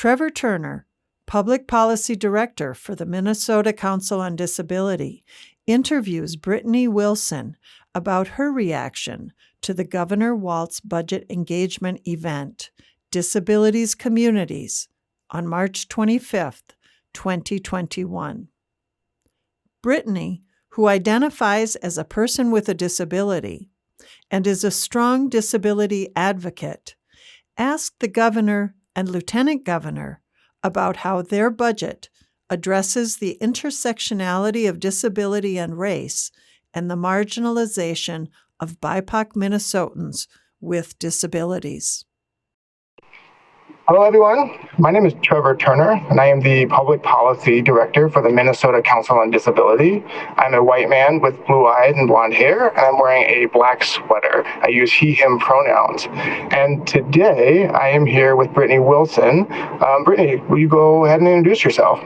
Trevor Turner, Public Policy Director for the Minnesota Council on Disability, interviews Brittany Wilson about her reaction to the Governor Walz budget engagement event, Disabilities Communities, on March 25th, 2021. Brittany, who identifies as a person with a disability and is a strong disability advocate, asked the governor and lieutenant governor about how their budget addresses the intersectionality of disability and race and the marginalization of BIPOC Minnesotans with disabilities. Hello, everyone. My name is Trevor Turner, and I am the Public Policy Director for the Minnesota Council on Disability. I'm a white man with blue eyes and blonde hair, and I'm wearing a black sweater. I use he, him pronouns. And today, I am here with Brittany Wilson. Brittany, will you go ahead and introduce yourself?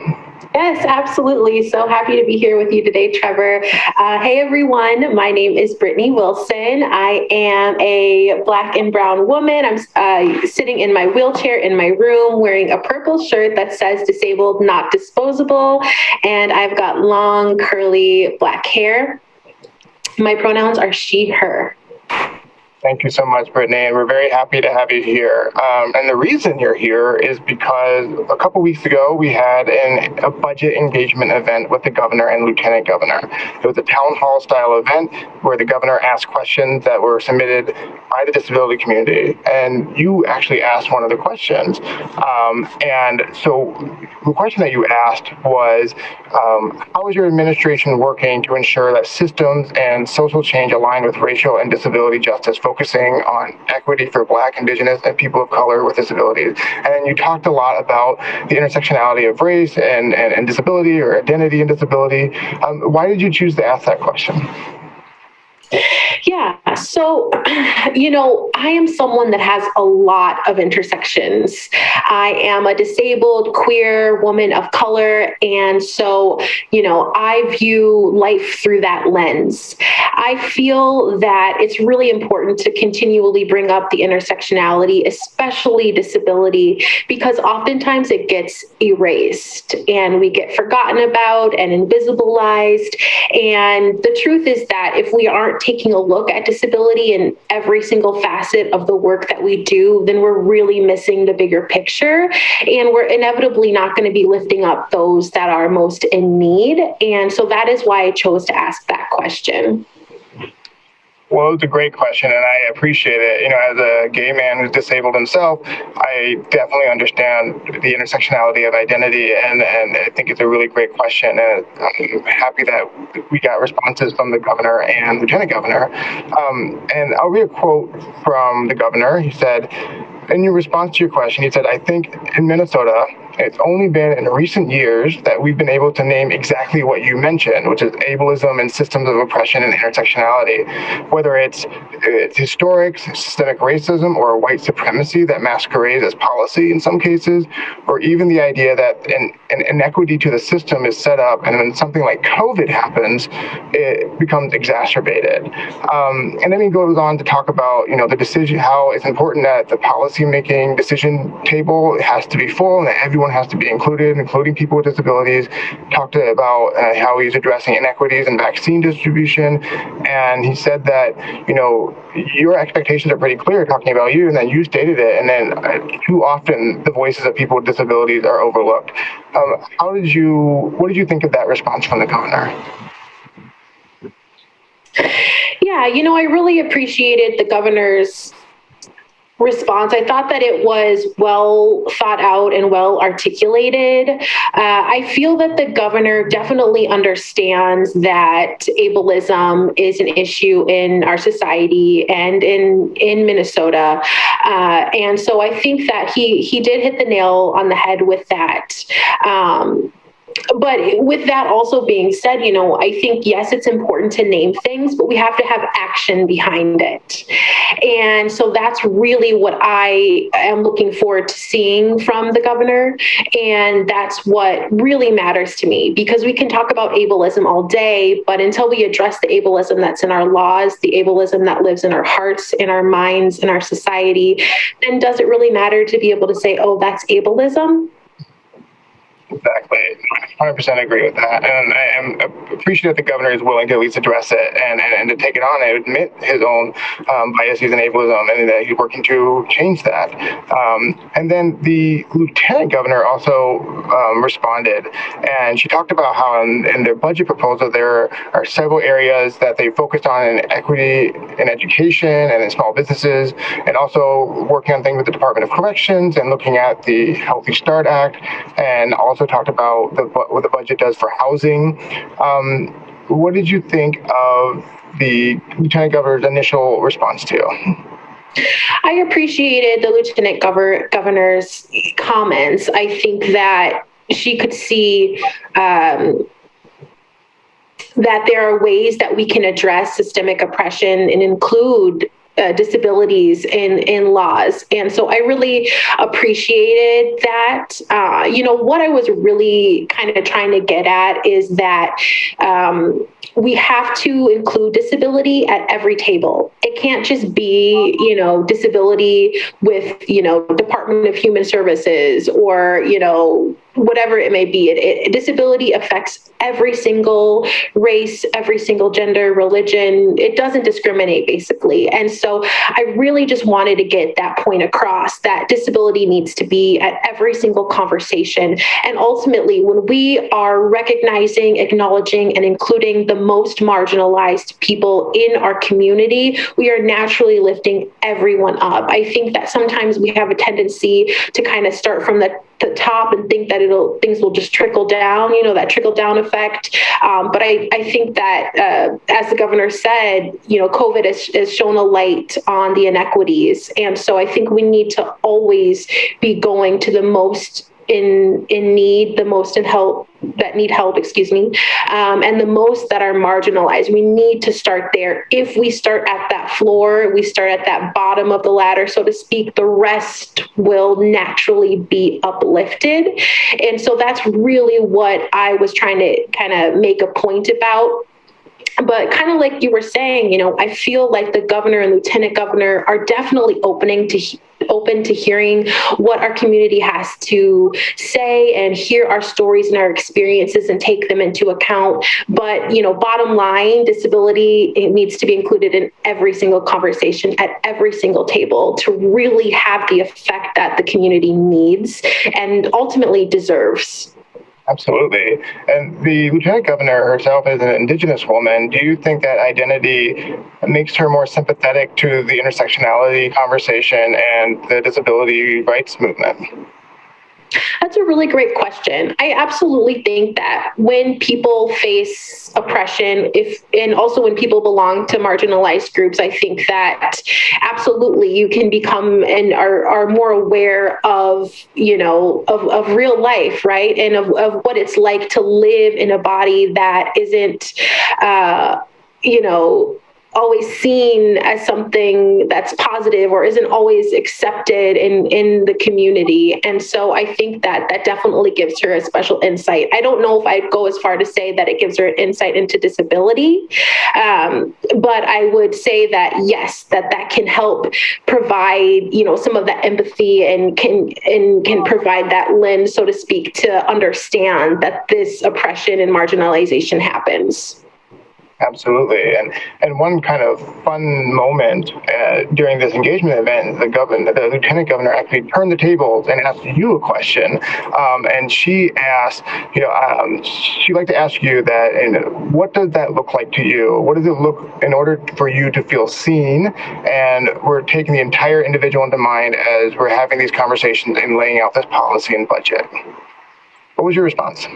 Yes, absolutely. So happy to be here with you today, Trevor. Hey, everyone. My name is Brittany Wilson. I am a Black and brown woman. I'm sitting in my wheelchair in my room wearing a purple shirt that says disabled, not disposable. And I've got long, curly black hair. My pronouns are she, her. Thank you so much, Brittany, and we're very happy to have you here. And the reason you're here is because a couple weeks ago, we had a budget engagement event with the governor and lieutenant governor. It was a town hall style event where the governor asked questions that were submitted by the disability community. And you actually asked one of the questions. And so the question that you asked was, how is your administration working to ensure that systems and social change align with racial and disability justice, focusing on equity for Black, Indigenous, and people of color with disabilities? And then you talked a lot about the intersectionality of race and disability, or identity and disability. Why did you choose to ask that question? Yeah. So, I am someone that has a lot of intersections. I am a disabled, queer woman of color. And so, I view life through that lens. I feel that it's really important to continually bring up the intersectionality, especially disability, because oftentimes it gets erased and we get forgotten about and invisibilized. And the truth is that if we aren't taking a look at disability in every single facet of the work that we do, then we're really missing the bigger picture. And we're inevitably not going to be lifting up those that are most in need. And so that is why I chose to ask that question. Well, it's a great question, and I appreciate it. As a gay man who's disabled himself, I definitely understand the intersectionality of identity, and I think it's a really great question. And I'm happy that we got responses from the governor and lieutenant governor. And I'll read a quote from the governor. He said, in your response to your question, he said, I think in Minnesota, it's only been in recent years that we've been able to name exactly what you mentioned, which is ableism and systems of oppression and intersectionality. Whether it's historic, systemic racism, or white supremacy that masquerades as policy in some cases, or even the idea that an inequity to the system is set up, and when something like COVID happens, it becomes exacerbated. And then he goes on to talk about, the decision, how it's important that the policy-making decision table has to be full and that everyone has to be included, including people with disabilities. Talked about how he's addressing inequities in vaccine distribution. And he said that, your expectations are pretty clear talking about you, and then you stated it. And then too often the voices of people with disabilities are overlooked. What did you think of that response from the governor? Yeah, I really appreciated the governor's response. I thought that it was well thought out and well articulated. I feel that the governor definitely understands that ableism is an issue in our society and in Minnesota. And so I think that he did hit the nail on the head with that. But with that also being said, I think, yes, it's important to name things, but we have to have action behind it. And so that's really what I am looking forward to seeing from the governor. And that's what really matters to me, because we can talk about ableism all day, but until we address the ableism that's in our laws, the ableism that lives in our hearts, in our minds, in our society, then does it really matter to be able to say, oh, that's ableism? Exactly. 100% agree with that. And I am appreciative the governor is willing to at least address it and to take it on and admit his own biases and ableism, and that he's working to change that. And then the lieutenant governor also responded, and she talked about how in their budget proposal there are several areas that they focused on in equity in education and in small businesses, and also working on things with the Department of Corrections and looking at the Healthy Start Act, and also talked about what the budget does for housing. What did you think of the lieutenant governor's initial response to you? I appreciated the lieutenant governor's comments. I think that she could see that there are ways that we can address systemic oppression and include disabilities in laws. And so I really appreciated that. What I was really kind of trying to get at is that we have to include disability at every table. It can't just be, disability with, Department of Human Services or, whatever it may be. Disability affects every single race, every single gender, religion. It doesn't discriminate, basically. And so I really just wanted to get that point across, that disability needs to be at every single conversation. And ultimately, when we are recognizing, acknowledging, and including the most marginalized people in our community, we are naturally lifting everyone up. I think that sometimes we have a tendency to kind of start from the top and think that things will just trickle down, that trickle down effect. But I think that, as the governor said, COVID has shown a light on the inequities. And so I think we need to always be going to the most in need, the most that need help, and the most that are marginalized. We need to start there. If we start at that floor, we start at that bottom of the ladder, so to speak, the rest will naturally be uplifted. And so that's really what I was trying to kind of make a point about. But kind of like you were saying, I feel like the governor and lieutenant governor are definitely open to hearing what our community has to say and hear our stories and our experiences and take them into account. But, bottom line, disability, it needs to be included in every single conversation at every single table to really have the effect that the community needs and ultimately deserves. Absolutely. And the lieutenant governor herself is an Indigenous woman. Do you think that identity makes her more sympathetic to the intersectionality conversation and the disability rights movement? That's a really great question. I absolutely think that when people face oppression, and also when people belong to marginalized groups, I think that absolutely you can become and are more aware of, of real life, right? And of what it's like to live in a body that isn't, always seen as something that's positive or isn't always accepted in the community. And so I think that definitely gives her a special insight. I don't know if I'd go as far to say that it gives her an insight into disability, but I would say that yes, that can help provide, some of that empathy and can provide that lens, so to speak, to understand that this oppression and marginalization happens. Absolutely. And one kind of fun moment during this engagement event, the lieutenant governor actually turned the tables and asked you a question. And she asked, she'd like to ask you that, and what does that look like to you? What does it look in order for you to feel seen? And we're taking the entire individual into mind as we're having these conversations and laying out this policy and budget. What was your response?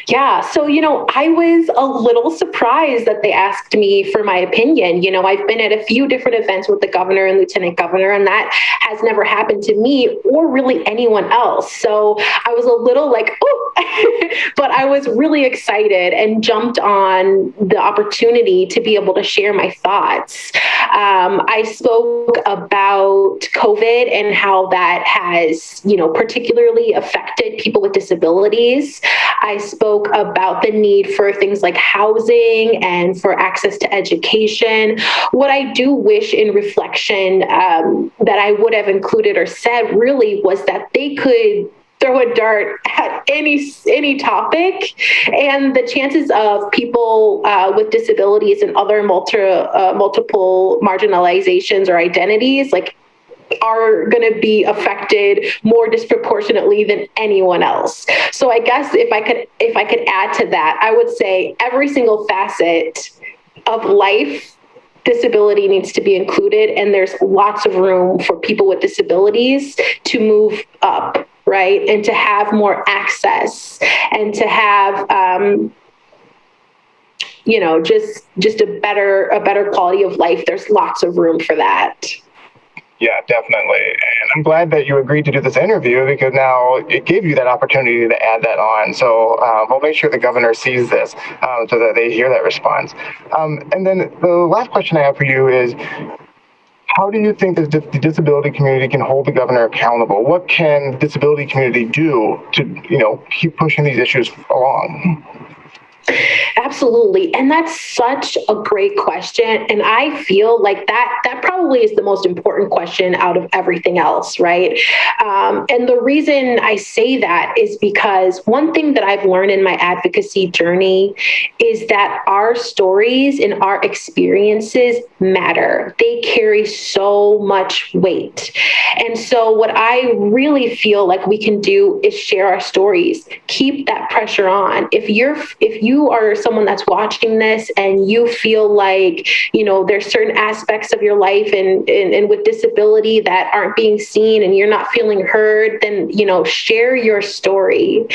Yeah. So, I was a little surprised that they asked me for my opinion. I've been at a few different events with the governor and lieutenant governor, and that has never happened to me or really anyone else. So I was a little like, oh, but I was really excited and jumped on the opportunity to be able to share my thoughts. I spoke about COVID and how that has, particularly affected people with disabilities. I spoke about the need for things like housing and for access to education. What I do wish in reflection that I would have included or said really was that they could throw a dart at any topic, and the chances of people with disabilities and other multiple marginalizations or identities are going to be affected more disproportionately than anyone else. So I guess if I could add to that, I would say every single facet of life, disability needs to be included, and there's lots of room for people with disabilities to move up, right? And to have more access and to have, just a better quality of life. There's lots of room for that. Yeah, definitely. And I'm glad that you agreed to do this interview, because now it gave you that opportunity to add that on. So we'll make sure the governor sees this so that they hear that response. And then the last question I have for you is, how do you think the disability community can hold the governor accountable? What can the disability community do to, keep pushing these issues along? Absolutely. And that's such a great question. And I feel like that probably is the most important question out of everything else, right? And the reason I say that is because one thing that I've learned in my advocacy journey is that our stories and our experiences matter. They carry so much weight. And so what I really feel like we can do is share our stories, keep that pressure on. If you are someone that's watching this and you feel like, there's certain aspects of your life and with disability that aren't being seen and you're not feeling heard, then, share your story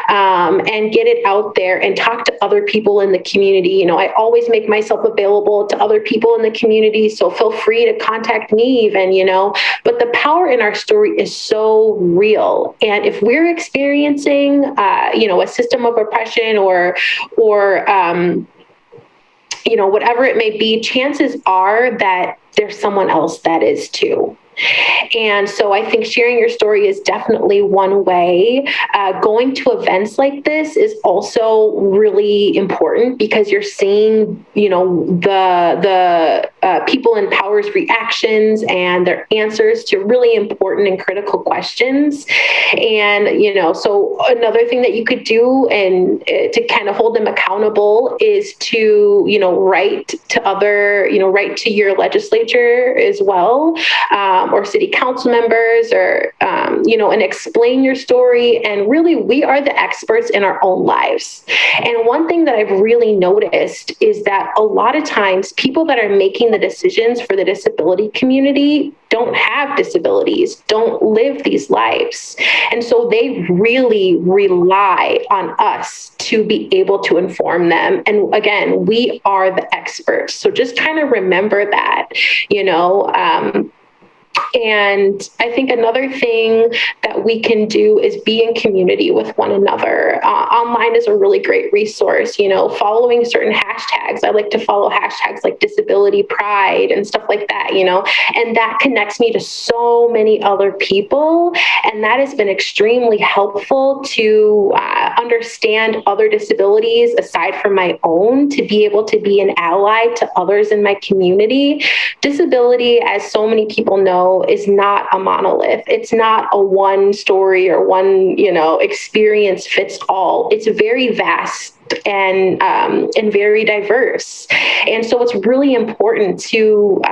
and get it out there and talk to other people in the community. I always make myself available to other people in the community, so feel free to contact me even, but the power in our story is so real. And if we're experiencing, a system of oppression or whatever it may be, chances are that there's someone else that is too. And so I think sharing your story is definitely one way. Going to events like this is also really important because you're seeing, the people in power's reactions and their answers to really important and critical questions. And, so another thing that you could do and to kind of hold them accountable is to, write to your legislature as well. Or city council members or, and explain your story. And really, we are the experts in our own lives. And one thing that I've really noticed is that a lot of times people that are making the decisions for the disability community don't have disabilities, don't live these lives. And so they really rely on us to be able to inform them. And again, we are the experts. So just kind of remember that, and I think another thing that we can do is be in community with one another. Online is a really great resource, following certain hashtags. I like to follow hashtags like disability pride and stuff like that, and that connects me to so many other people. And that has been extremely helpful to understand other disabilities aside from my own, to be able to be an ally to others in my community. Disability, as so many people know, is not a monolith. It's not a one story or one, experience fits all. It's very vast and very diverse. And so it's really important to,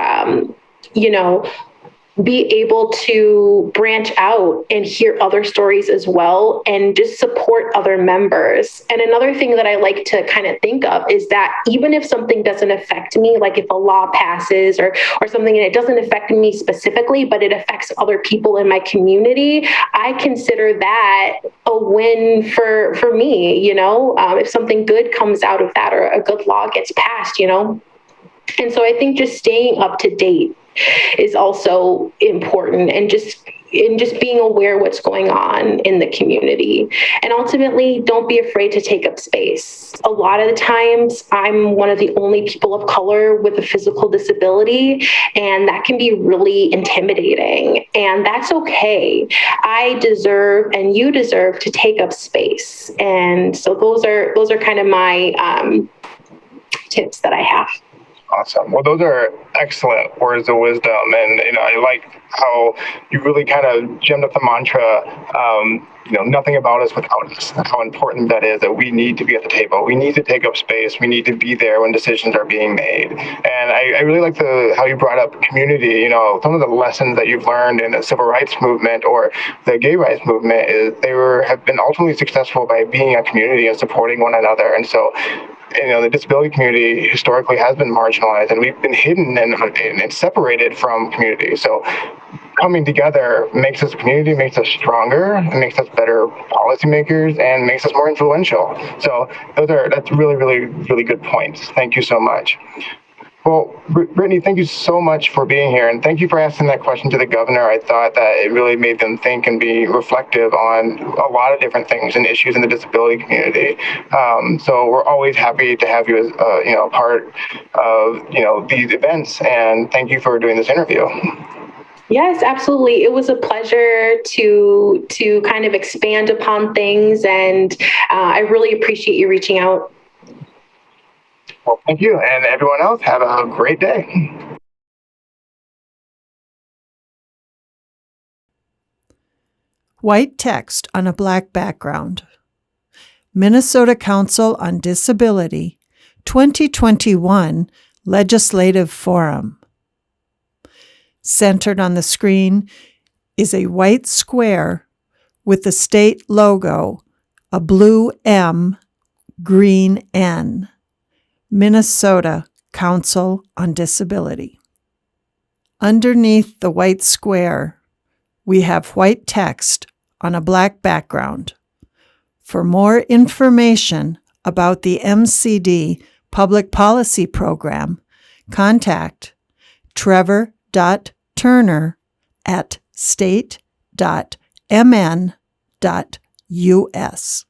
be able to branch out and hear other stories as well and just support other members. And another thing that I like to kind of think of is that even if something doesn't affect me, like if a law passes or something and it doesn't affect me specifically, but it affects other people in my community, I consider that a win for me, if something good comes out of that or a good law gets passed, And so I think just staying up to date is also important, and just in just being aware what's going on in the community. And ultimately, don't be afraid to take up space. A lot of the times, I'm one of the only people of color with a physical disability, and that can be really intimidating. And that's okay. I deserve, and you deserve, to take up space. And so those are kind of my tips that I have. Awesome. Well, those are excellent words of wisdom. And, I like how you really kind of gemmed up the mantra, nothing about us without us, how important that is, that we need to be at the table. We need to take up space. We need to be there when decisions are being made. And I really like how you brought up community. Some of the lessons that you've learned in the civil rights movement or the gay rights movement is have been ultimately successful by being a community and supporting one another. And so, the disability community historically has been marginalized, and we've been hidden and separated from community. So coming together makes us a community, makes us stronger, and makes us better policymakers, and makes us more influential. So that's really, really, really good points. Thank you so much. Well, Brittany, thank you so much for being here, and thank you for asking that question to the governor. I thought that it really made them think and be reflective on a lot of different things and issues in the disability community. So we're always happy to have you as part of these events, and thank you for doing this interview. Yes, absolutely. It was a pleasure to kind of expand upon things, and I really appreciate you reaching out. Well, thank you. And everyone else, have a great day. White text on a black background. Minnesota Council on Disability 2021 Legislative Forum. Centered on the screen is a white square with the state logo, a blue M, green N. Minnesota Council on Disability. Underneath the white square, we have white text on a black background. For more information about the MCD Public Policy Program, contact trevor.turner@state.mn.us.